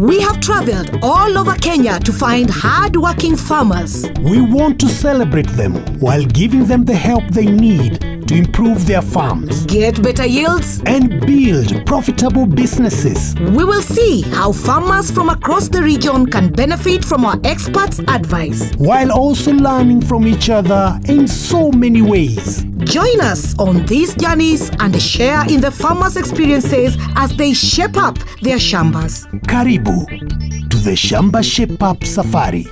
We have traveled all over Kenya to find hard-working farmers. We want to celebrate them while giving them the help they need to improve their farms, get better yields, and build profitable businesses. We will see how farmers from across the region can benefit from our experts' advice, while also learning from each other in so many ways. Join us on these journeys and share in the farmers' experiences as they shape up their shambas. Karibu to the Shamba Shape Up Safari.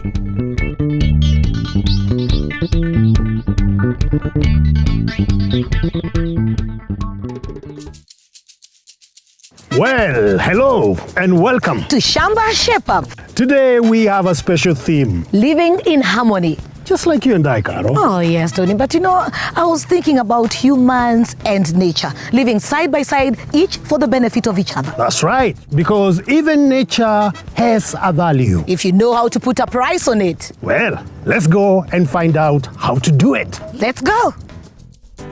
Well, hello and welcome to Shamba Shape Up. Today we have a special theme. Living in harmony. Just like you and I, Caro. Oh, yes, Tony. But you know, I was thinking about humans and nature, living side by side, each for the benefit of each other. That's right, because even nature has a value. If you know how to put a price on it. Well, let's go and find out how to do it. Let's go.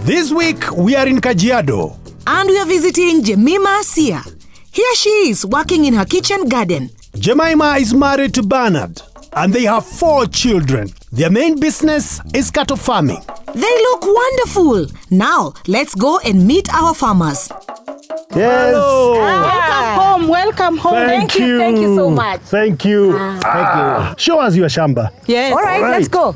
This week, we are in Kajiado. And we are visiting Jemima Sia. Here she is, working in her kitchen garden. Jemima is married to Bernard, and they have 4 children. Their main business is cattle farming. They look wonderful. Now, let's go and meet our farmers. Yes. Hello. Welcome home. Thank you so much. Thank you. Thank you. Show us your shamba. Yes. All right, let's go.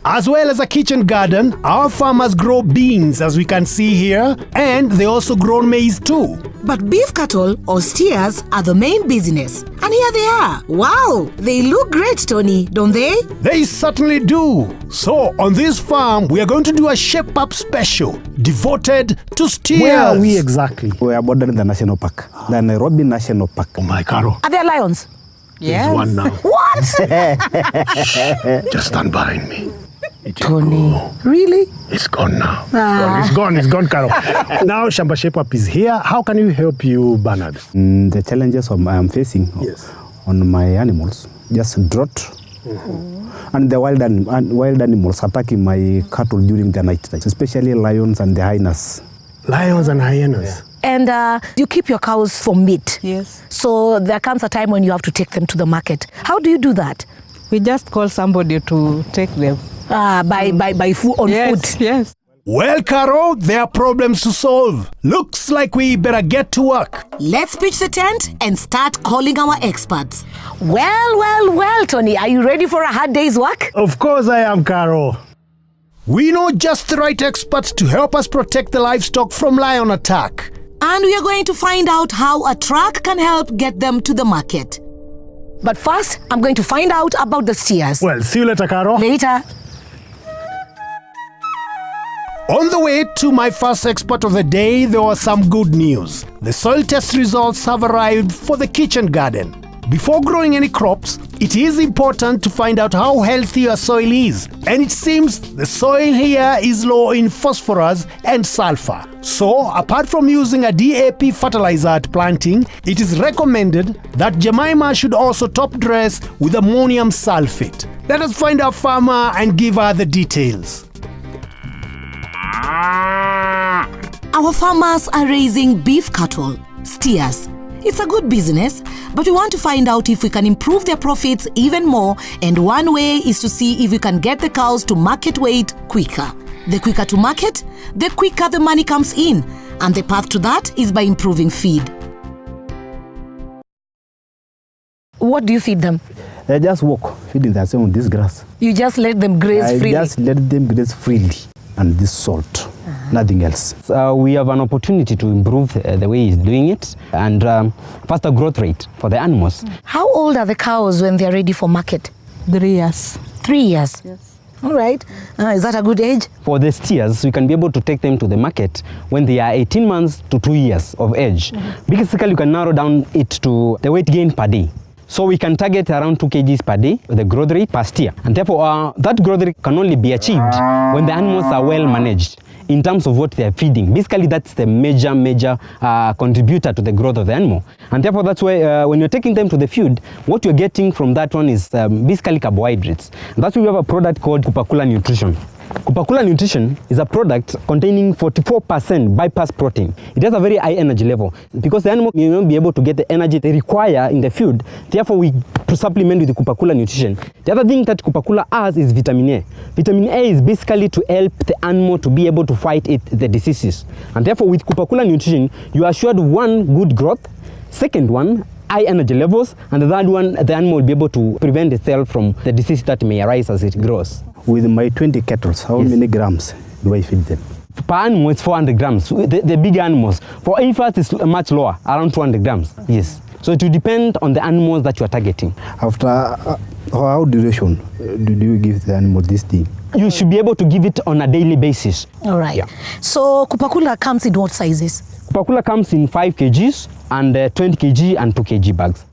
As well as a kitchen garden, our farmers grow beans, as we can see here, and they also grow maize too. But beef cattle or steers are the main business. And here they are. Wow, they look great, Tony, don't they? They certainly do. So, on this farm, we are going to do a Shape Up special devoted to steers. Where are we exactly? We are bordering the national park, the Nairobi National Park. Oh my, Caro. Are there lions? Yes. There's one now. What? Just stand behind me. Tony, really? It's gone now. It's gone, Caro. Now Shamba Shape Up is here. How can we help you, Bernard? The challenges I am facing on my animals, just drought, and the wild animals attacking my cattle during the night, especially lions and the hyenas. Lions and hyenas. And you keep your cows for meat. Yes. So there comes a time when you have to take them to the market. How do you do that? We just call somebody to take them. By food on foot. Yes. Well, Caro, there are problems to solve. Looks like we better get to work. Let's pitch the tent and start calling our experts. Well, Tony, are you ready for a hard day's work? Of course I am, Caro. We know just the right experts to help us protect the livestock from lion attack. And we are going to find out how a truck can help get them to the market. But first, I'm going to find out about the steers. Well, see you later, Caro. Later. On the way to my first expert of the day, there was some good news. The soil test results have arrived for the kitchen garden. Before growing any crops, it is important to find out how healthy your soil is. And it seems the soil here is low in phosphorus and sulfur. So, apart from using a DAP fertilizer at planting, it is recommended that Jemima should also top dress with ammonium sulfate. Let us find our farmer and give her the details. Our farmers are raising beef cattle, steers. It's a good business, but we want to find out if we can improve their profits even more, and one way is to see if we can get the cows to market weight quicker. The quicker to market, the quicker the money comes in, and the path to that is by improving feed. What do you feed them? They just walk, feeding themselves on this grass. You just let them graze freely? I just let them graze freely, and this salt. Nothing else. We have an opportunity to improve the way he's doing it and faster growth rate for the animals. How old are the cows when they're ready for market? 3 years. 3 years? Yes. All right. Is that a good age? For the steers, we can be able to take them to the market when they are 18 months to 2 years of age. Basically, you can narrow down it to the weight gain per day. So we can target around 2 kgs per day with the growth rate per steer. And therefore, that growth rate can only be achieved when the animals are well managed in terms of what they are feeding. Basically, that's the major contributor to the growth of the animal. And therefore, that's why when you're taking them to the field, what you're getting from that one is basically carbohydrates. And that's why we have a product called Kupakula Nutrition. Kupakula Nutrition is a product containing 44% bypass protein. It has a very high energy level because the animal may not be able to get the energy they require in the food. Therefore, we supplement with the Kupakula Nutrition. The other thing that Kupakula has is vitamin A. Vitamin A is basically to help the animal to be able to fight the diseases. And therefore, with Kupakula Nutrition, you are assured one, good growth. Second one, high energy levels. And the third one, the animal will be able to prevent itself from the disease that may arise as it grows. With my 20 cattle, how many grams do I feed them? Per animal, it's 400 grams. The big animals. For heifers, it's much lower, around 200 grams. Yes. So it will depend on the animals that you are targeting. After how duration do you give the animal this thing? You should be able to give it on a daily basis. All right. Yeah. So Kupakula comes in what sizes? Kupakula comes in 5 kgs and 20 kg and 2 kg bags.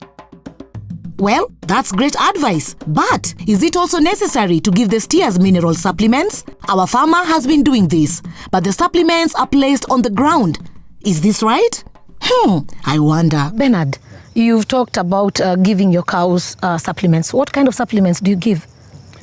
Well, that's great advice. But is it also necessary to give the steers mineral supplements? Our farmer has been doing this, but the supplements are placed on the ground. Is this right? I wonder. Bernard, you've talked about giving your cows supplements. What kind of supplements do you give?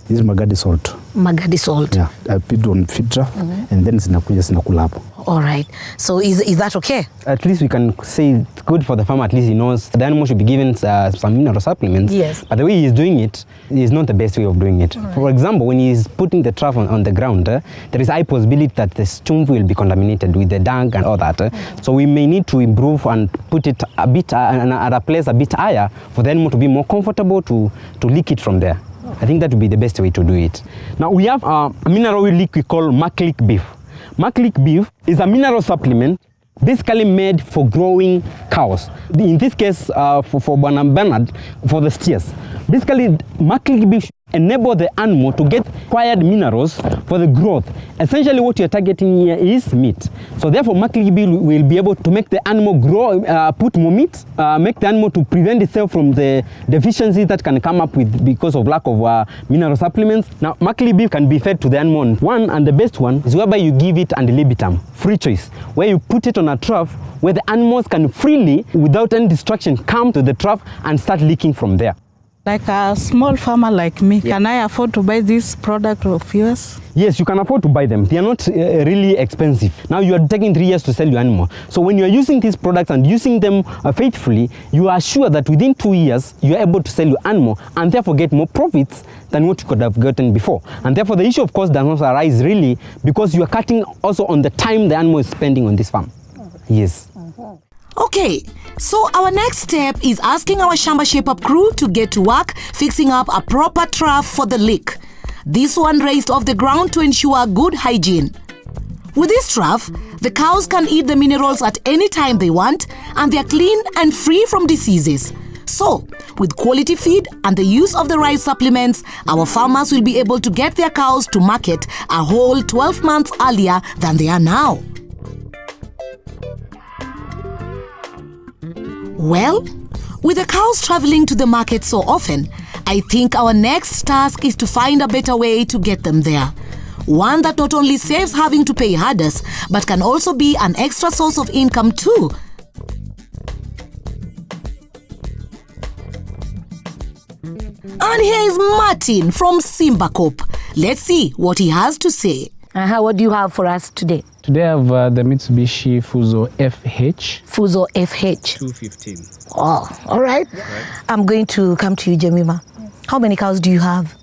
This is Magadi salt. Magadi salt. Yeah, I put on feed trough and then sinakula hapo. All right. So is that okay? At least we can say it's good for the farmer. At least he knows the animal should be given some mineral supplements. Yes. But the way he's doing it is not the best way of doing it. Right. For example, when he's putting the trough on the ground, there is a high possibility that the chumvi will be contaminated with the dung and all that. So we may need to improve and put it a bit at a place a bit higher for the animal to be more comfortable to lick it from there. I think that would be the best way to do it. Now we have a mineral lick we call Maclick beef. Maclick beef is a mineral supplement basically made for growing cows. In this case, for Bernard, for the steers. Basically, Maclick beef enable the animal to get required minerals for the growth. Essentially, what you're targeting here is meat. So therefore, Maclick beef will be able to make the animal grow, put more meat, make the animal to prevent itself from the deficiencies that can come up with because of lack of mineral supplements. Now, Maclick beef can be fed to the animal. One, and the best one, is whereby you give it and libitum, free choice, where you put it on a trough where the animals can freely, without any distraction, come to the trough and start licking from there. Like a small farmer like me, can I afford to buy this product of yours? Yes, you can afford to buy them. They are not really expensive. Now you are taking 3 years to sell your animal. So when you are using these products and using them faithfully, you are sure that within 2 years, you are able to sell your animal and therefore get more profits than what you could have gotten before. And therefore the issue of course does not arise really because you are cutting also on the time the animal is spending on this farm. Yes. Okay, so our next step is asking our Shamba Shape-Up crew to get to work fixing up a proper trough for the lick. This one raised off the ground to ensure good hygiene. With this trough, the cows can eat the minerals at any time they want and they are clean and free from diseases. So, with quality feed and the use of the right supplements, our farmers will be able to get their cows to market a whole 12 months earlier than they are now. Well, with the cows traveling to the market so often, I think our next task is to find a better way to get them there. One that not only saves having to pay herders, but can also be an extra source of income too. And here is Martin from Simbakop. Let's see what he has to say. What do you have for us today? Today I have the Mitsubishi Fuso FH. Fuso FH. 215. Oh, all right. I'm going to come to you, Jemima. How many cows do you have?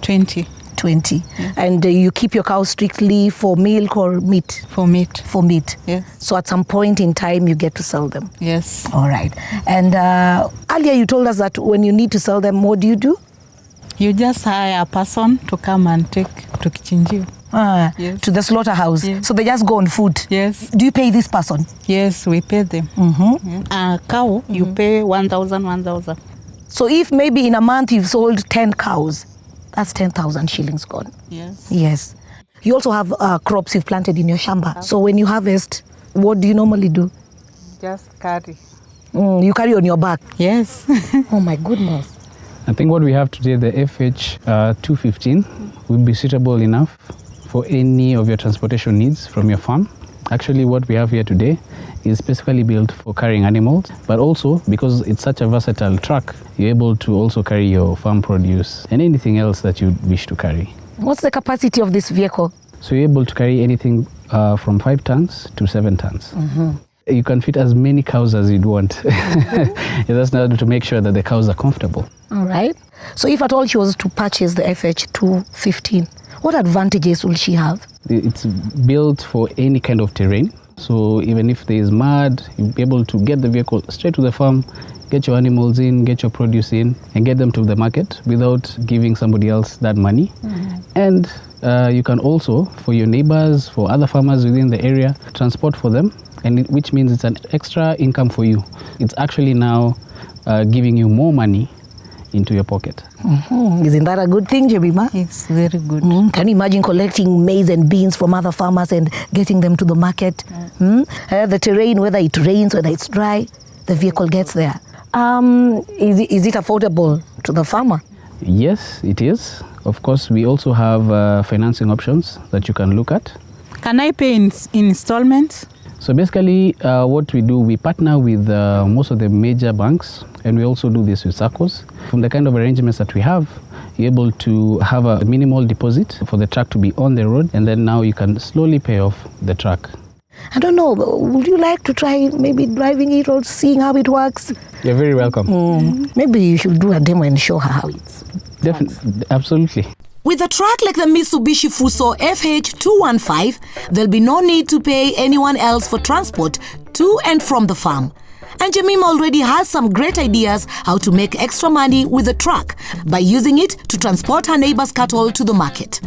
20. 20. And you keep your cows strictly for milk or meat? For meat. For meat. Yes. So at some point in time you get to sell them? Yes. All right. And earlier you told us that when you need to sell them, what do? You just hire a person to come and take to Kichinjio. Yes. To the slaughterhouse. Yes. So they just go on food. Yes. Do you pay this person? Yes, we pay them. A cow, you pay 1,000. So if maybe in a month you've sold 10 cows, that's 10,000 shillings gone. Yes. Yes. You also have crops you've planted in your shamba. So when you harvest, what do you normally do? Just carry. You carry on your back? Yes. Oh my goodness. I think what we have today, the FH 215, will be suitable enough for any of your transportation needs from your farm. Actually, what we have here today is specifically built for carrying animals, but also because it's such a versatile truck, you're able to also carry your farm produce and anything else that you wish to carry. What's the capacity of this vehicle? So you're able to carry anything from 5 tons to 7 tons. You can fit as many cows as you'd want. That's not to make sure that the cows are comfortable. All right. So if at all she was to purchase the FH215, what advantages will she have? It's built for any kind of terrain. So even if there is mud, you'll be able to get the vehicle straight to the farm, get your animals in, get your produce in, and get them to the market without giving somebody else that money. And you can also, for your neighbors, for other farmers within the area, transport for them, and which means it's an extra income for you. It's actually now giving you more money into your pocket. Isn't that a good thing, Jemima? It's very good. Can you imagine collecting maize and beans from other farmers and getting them to the market? The terrain, whether it rains, whether it's dry, the vehicle gets there. Is it affordable to the farmer? Yes, it is. Of course, we also have financing options that you can look at. Can I pay in installments? So basically, what we do, we partner with most of the major banks, and we also do this with SACCOs. From the kind of arrangements that we have, you're able to have a minimal deposit for the truck to be on the road, and then now you can slowly pay off the truck. I don't know, would you like to try maybe driving it or seeing how it works? You're very welcome. Maybe you should do a demo and show her how it's. Definitely, absolutely. With a truck like the Mitsubishi Fuso FH215, there'll be no need to pay anyone else for transport to and from the farm. And Jemima already has some great ideas how to make extra money with the truck by using it to transport her neighbor's cattle to the market.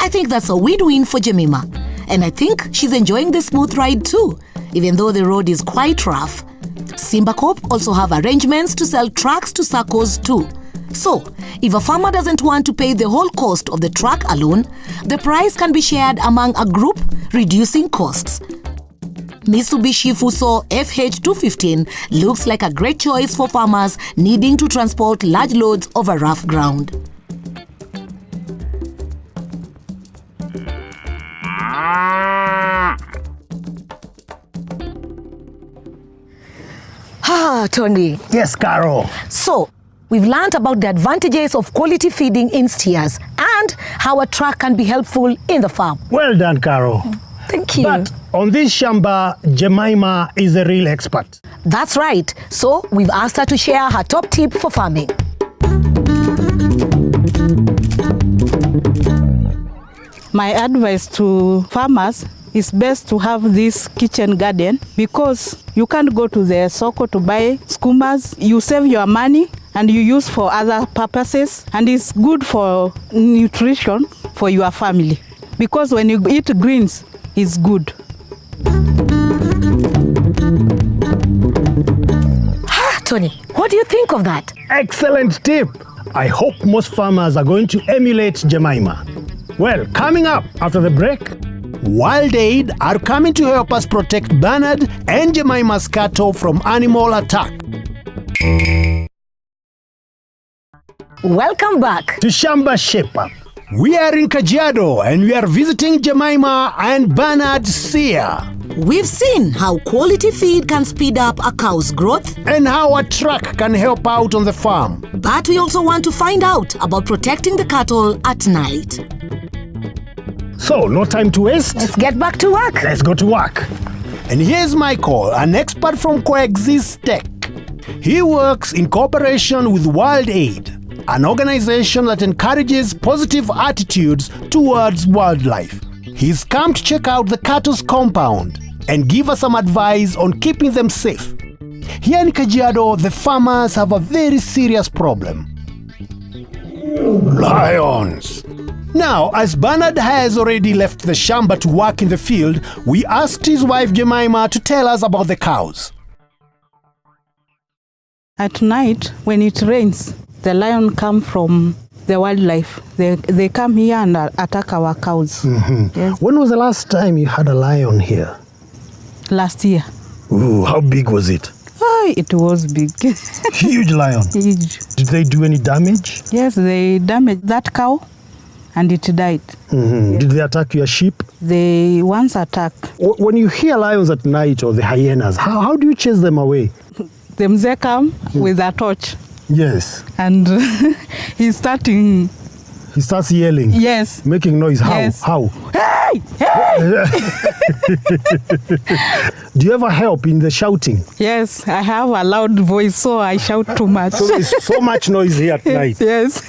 I think that's a win-win for Jemima. And I think she's enjoying the smooth ride too, even though the road is quite rough. Simba Corp also have arrangements to sell trucks to SACCOs too. So, if a farmer doesn't want to pay the whole cost of the truck alone, the price can be shared among a group, reducing costs. Mitsubishi Fuso FH215 looks like a great choice for farmers needing to transport large loads over rough ground. Tony. Yes, Carol. So, we've learned about the advantages of quality feeding in steers and how a truck can be helpful in the farm. Well done, Carol. Thank you. But on this Shamba, Jemima is a real expert. That's right. So, we've asked her to share her top tip for farming. My advice to farmers is best to have this kitchen garden because you can't go to the soko to buy skumas. You save your money and you use for other purposes, and it's good for nutrition for your family because when you eat greens, it's good. Tony, what do you think of that? Excellent tip. I hope most farmers are going to emulate Jemima. Well, coming up after the break, Wild Aid are coming to help us protect Bernard and Jemima's cattle from animal attack. Welcome back to Shamba Shape Up. We are in Kajiado and we are visiting Jemima and Bernard Sear. We've seen how quality feed can speed up a cow's growth and how a truck can help out on the farm. But we also want to find out about protecting the cattle at night. So, no time to waste. Let's get back to work. Let's go to work. And here's Michael, an expert from Coexist Tech. He works in cooperation with Wild Aid, an organization that encourages positive attitudes towards wildlife. He's come to check out the cattle's compound and give us some advice on keeping them safe. Here in Kajiado, the farmers have a very serious problem. Lions. Now, as Bernard has already left the Shamba to work in the field, we asked his wife Jemima to tell us about the cows. At night, when it rains, the lion come from the wildlife. They come here and attack our cows. Yes. When was the last time you had a lion here? Last year. Ooh, how big was it? Oh, it was big. Huge lion. Huge. Did they do any damage? Yes, they damaged that cow and it died. Yes. Did they attack your sheep? They once attacked. When you hear lions at night or the hyenas, how do you chase them away? The mzee come with a torch. Yes. And he's starting He starts yelling. Yes. Making noise. How? Yes. How? Hey! Hey! Do you ever help in the shouting? Yes, I have a loud voice, so I shout too much. So there's so much noise here at night. Yes.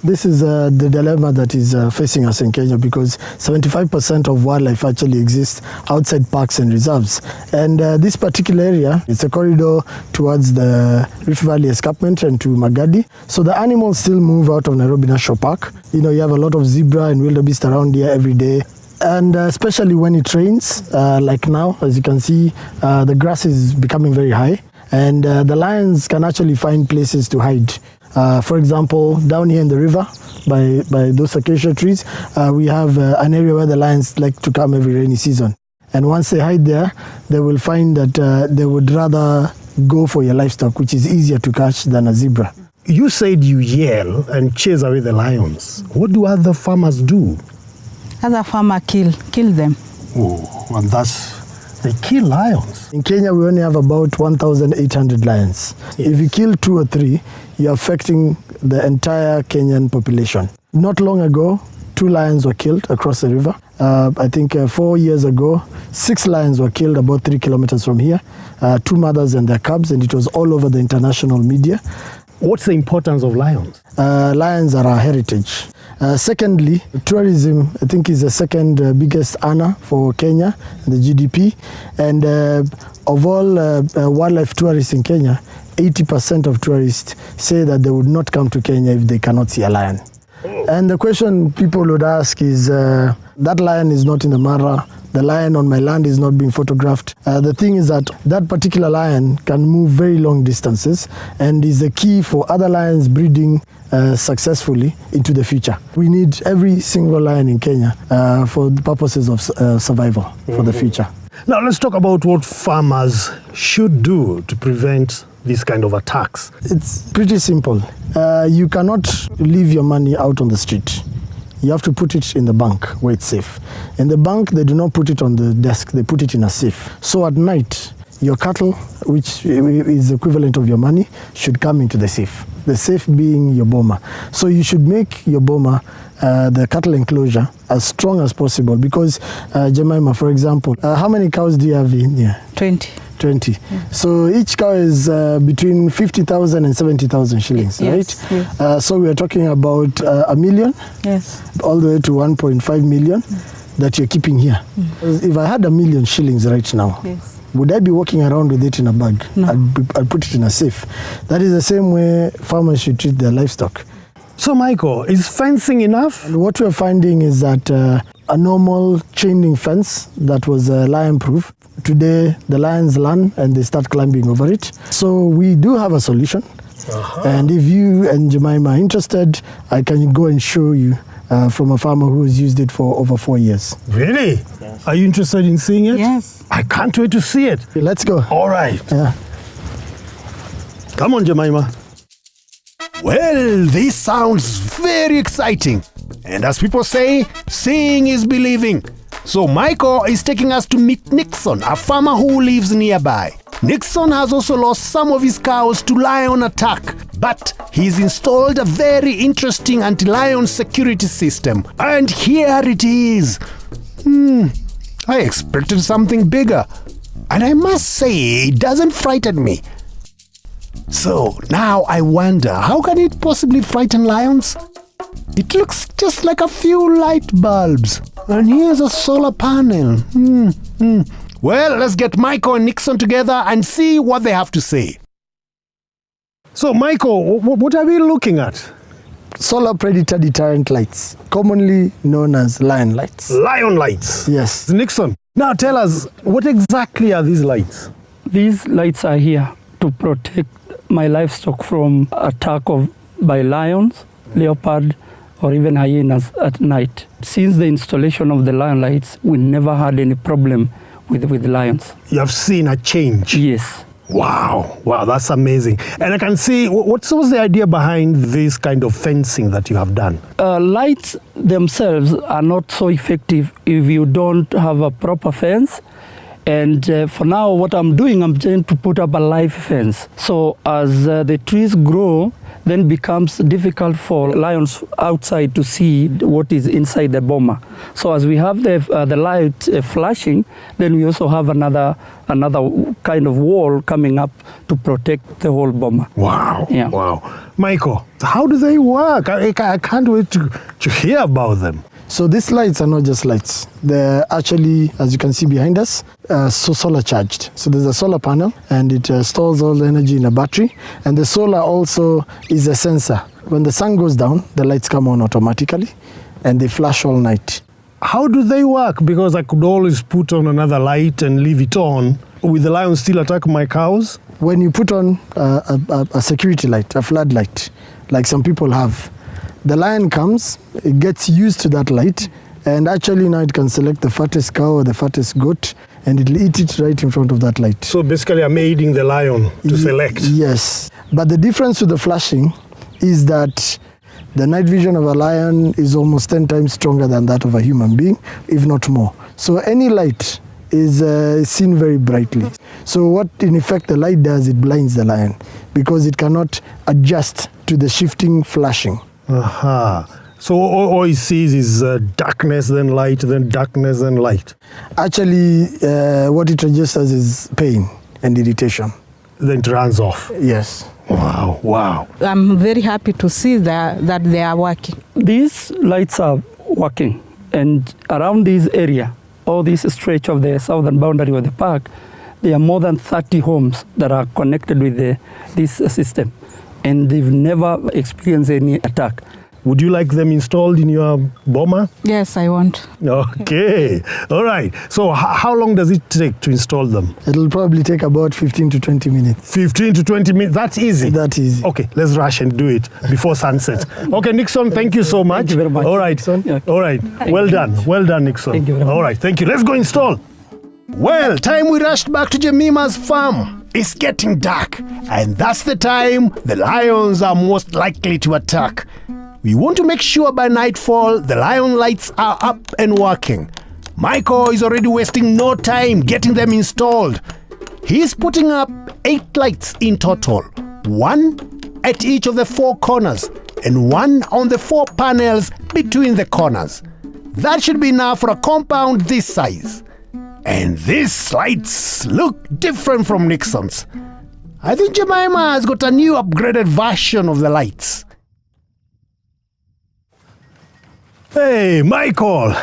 This is the dilemma that is facing us in Kenya, because 75% of wildlife actually exists outside parks and reserves. And this particular area, it's a corridor towards the Rift Valley Escarpment and to Magadi. So the animals still move out of Nairobi National Park. You know, you have a lot of zebra and wildebeest around here every day. And especially when it rains, like now, as you can see, the grass is becoming very high. And the lions can actually find places to hide. For example, down here in the river, by those acacia trees, we have an area where the lions like to come every rainy season. And once they hide there, they will find that they would rather go for your livestock, which is easier to catch than a zebra. You said you yell and chase away the lions. What do other farmers do? Other farmer kill them. Oh, and they kill lions. In Kenya, we only have about 1,800 lions. Yes. If you kill 2 or 3, you're affecting the entire Kenyan population. Not long ago, 2 lions were killed across the river. I think 4 years ago, 6 lions were killed about 3 kilometers from here. 2 mothers and their cubs, and it was all over the international media. What's the importance of lions? Lions are our heritage. Secondly, tourism, I think, is the second biggest earner for Kenya, the GDP. And of all wildlife tourists in Kenya, 80% of tourists say that they would not come to Kenya if they cannot see a lion. And the question people would ask is, that lion is not in the Mara, the lion on my land is not being photographed. The thing is that that particular lion can move very long distances and is the key for other lions breeding successfully into the future. We need every single lion in Kenya for the purposes of survival for the future. Now let's talk about what farmers should do to prevent these kind of attacks. It's pretty simple. You cannot leave your money out on the street. You have to put it in the bank where it's safe. In the bank, they do not put it on the desk, they put it in a safe. So at night, your cattle, which is the equivalent of your money, should come into the safe. The safe being your boma. So you should make your boma, the cattle enclosure, as strong as possible. Because, Jemima, for example, how many cows do you have in here? 20. 20. So each cow is between 50,000 and 70,000 shillings, Yes, right? yes. So we are talking about $1 million, Yes. all the way to 1.5 million that you're keeping here. If I had $1 million shillings right now, Yes. would I be walking around with it in a bag? No. I'd put it in a safe. That is the same way farmers should treat their livestock. So Michael, is fencing enough? And what we're finding is that a normal chain link fence that was lion-proof, today the lions learn and they start climbing over it. So we do have a solution. And if you and Jemima are interested, I can go and show you from a farmer who has used it for over 4 years. Really? Yes. Are you interested in seeing it? Yes. I can't wait to see it. Okay, let's go. All right. Yeah. Come on, Jemima. Well, this sounds very exciting. And as people say, seeing is believing. So Michael is taking us to meet Nixon, a farmer who lives nearby. Nixon has also lost some of his cows to lion attack, but he's installed a very interesting anti-lion security system. And here it is. I expected something bigger. And I must say, it doesn't frighten me. So now I wonder, how can it possibly frighten lions? It looks just like a few light bulbs. And here's a solar panel. Well, let's get Michael and Nixon together and see what they have to say. So Michael, what are we looking at? Solar predator deterrent lights, commonly known as lion lights. Lion lights. Yes. Nixon, now tell us, what exactly are these lights? These lights are here to protect my livestock from attack by lions, leopard, or even hyenas at night. Since the installation of the lion lights, we never had any problem with lions. You have seen a change? Yes. Wow, that's amazing. And I can see, what was the idea behind this kind of fencing that you have done? Lights themselves are not so effective if you don't have a proper fence. And for now, what I'm doing, I'm trying to put up a live fence. So as the trees grow, then becomes difficult for lions outside to see what is inside the boma. So as we have the light flashing, then we also have another kind of wall coming up to protect the whole boma. Wow. Yeah. Wow. Michael, how do they work? I can't wait to hear about them. So these lights are not just lights. They're actually, as you can see behind us, solar charged. So there's a solar panel and it stores all the energy in a battery. And the solar also is a sensor. When the sun goes down, the lights come on automatically and they flash all night. How do they work? Because I could always put on another light and leave it on. Will the lion still attack my cows? When you put on a security light, a floodlight, like some people have, the lion comes, it gets used to that light, and actually now it can select the fattest cow or the fattest goat, and it'll eat it right in front of that light. So basically I'm aiding the lion to select. Yes, but the difference with the flashing is that the night vision of a lion is almost 10 times stronger than that of a human being, if not more. So any light is seen very brightly. So what in effect the light does, it blinds the lion because it cannot adjust to the shifting flashing. Aha. So all he sees is darkness, then light, then darkness, then light. Actually, what it registers is pain and irritation. Then it runs off. Yes. Wow, wow. I'm very happy to see that they are working. These lights are working, and around this area, all this stretch of the southern boundary of the park, there are more than 30 homes that are connected with this system, and they've never experienced any attack. Would you like them installed in your boma? Yes, I want. Okay. All right. So how long does it take to install them? It'll probably take about 15 to 20 minutes. 15 to 20 minutes. That's easy. That's easy. Okay, let's rush and do it before sunset. Okay, Nixon, thank you so much. Thank you very much. All right. Yeah. All right. Well done. Well done, Nixon. Thank you very much. All right. Thank you. Let's go install. Well, time we rushed back to Jemima's farm. It's getting dark, and that's the time the lions are most likely to attack. We want to make sure by nightfall the lion lights are up and working. Michael is already wasting no time getting them installed. He's putting up 8 lights in total, 1 at each of the 4 corners and 1 on the 4 panels between the corners. That should be enough for a compound this size. And these lights look different from Nixon's. I think Jemima has got a new upgraded version of the lights. Hey, Michael.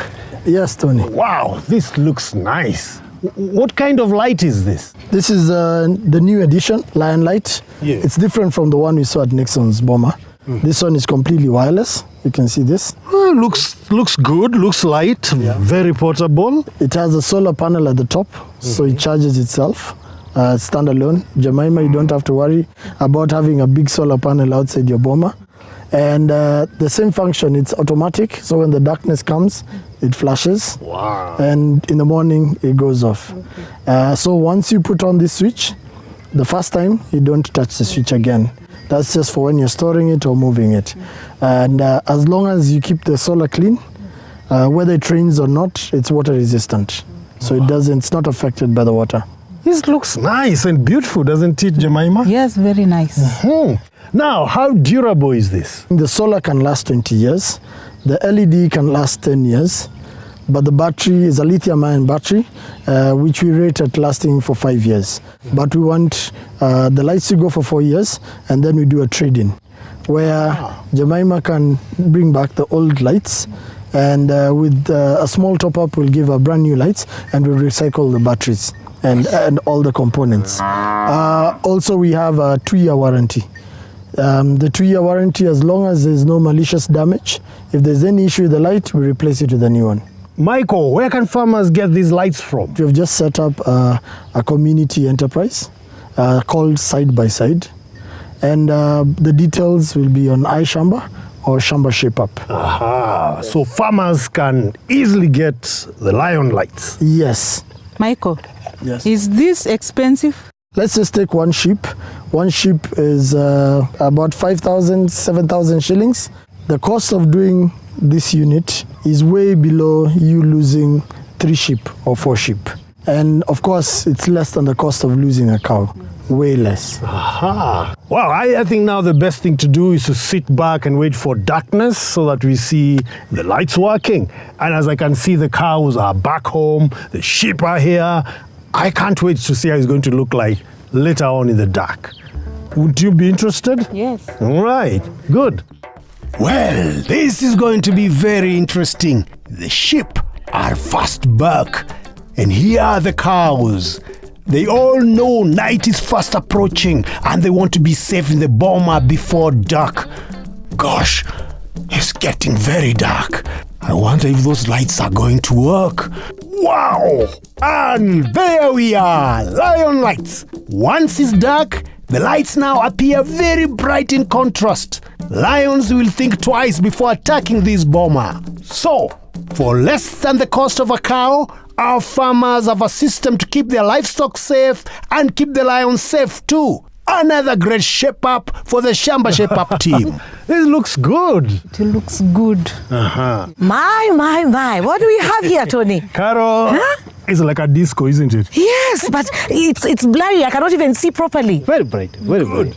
Yes, Tony. Wow, this looks nice. What kind of light is this? This is the new edition, Lion Light. Yeah. It's different from the one we saw at Nixon's boma. This one is completely wireless. You can see this. Looks good, looks light, very portable. It has a solar panel at the top, so it charges itself. Standalone. Jemima, you don't have to worry about having a big solar panel outside your boma. And the same function, it's automatic, so when the darkness comes, it flashes. Wow. And in the morning, it goes off. So once you put on this switch, the first time, you don't touch the switch again. That's just for when you're storing it or moving it. And as long as you keep the solar clean, whether it rains or not, it's water resistant. So it's not affected by the water. This looks nice and beautiful, doesn't it, Jemima? Yes, very nice. Now, how durable is this? The solar can last 20 years. The LED can last 10 years. But the battery is a lithium-ion battery, which we rate at lasting for 5 years. But we want the lights to go for 4 years, and then we do a trade-in, where Jemima can bring back the old lights, and with a small top-up, we'll give her brand new lights, and we'll recycle the batteries and all the components. Also, we have a 2-year warranty. The 2-year warranty, as long as there's no malicious damage, if there's any issue with the light, we replace it with a new one. Michael, where can farmers get these lights from? We have just set up a community enterprise called Side by Side, and the details will be on Shamba or Shamba Shape Up. Aha, so farmers can easily get the lion lights. Yes. Michael, Yes. is this expensive? Let's just take one sheep. One sheep is about 5,000, 7,000 shillings. The cost of doing this unit is way below you losing 3 sheep or 4 sheep. And of course, it's less than the cost of losing a cow. way less. Aha. Well, I think now the best thing to do is to sit back and wait for darkness so that we see the lights working. And as I can see, the cows are back home, the sheep are here. I can't wait to see how it's going to look like later on in the dark. Would you be interested? Yes. All right, good. Well, this is going to be very interesting. The sheep are fast back, and here are the cows. They all know night is fast approaching and they want to be safe in the boma before dark. Gosh, it's getting very dark. I wonder if those lights are going to work. Wow! And there we are, lion lights. Once it's dark, the lights now appear very bright in contrast. Lions will think twice before attacking this boma. So, for less than the cost of a cow, our farmers have a system to keep their livestock safe and keep the lions safe too. Another great shape up for the Shamba shape up team. This looks good. It looks good. Uh-huh. My. What do we have here, Tony? Carol, it's like a disco, isn't it? Yes, but it's blurry. I cannot even see properly. Very bright, very bright.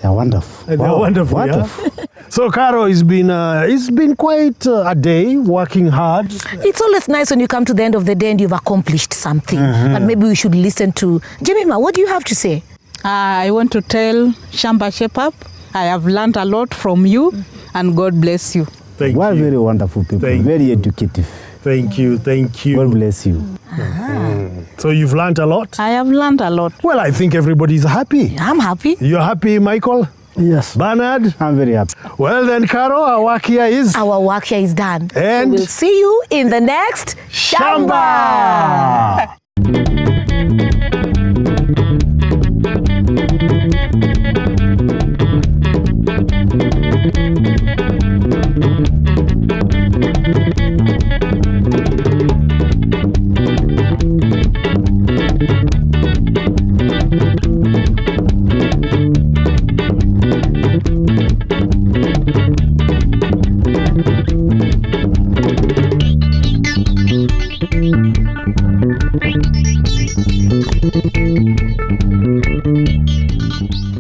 They're wonderful. They're Wow, wonderful, wonderful. yeah? So, Carol, it's been quite a day working hard. It's always nice when you come to the end of the day and you've accomplished something. But maybe we should listen to Jemima. What do you have to say? I want to tell Shamba Shape Up, I have learned a lot from you, and God bless you. Thank We're you. very wonderful people, Thank very you. educative. Thank you. God bless you. So you've learned a lot? I have learned a lot. Well, I think everybody's happy. I'm happy. You're happy, Michael? Yes. Bernard? I'm very happy. Well then, Carol, our work here is Our work here is done. And- So we'll see you in the next Shamba! Thank you.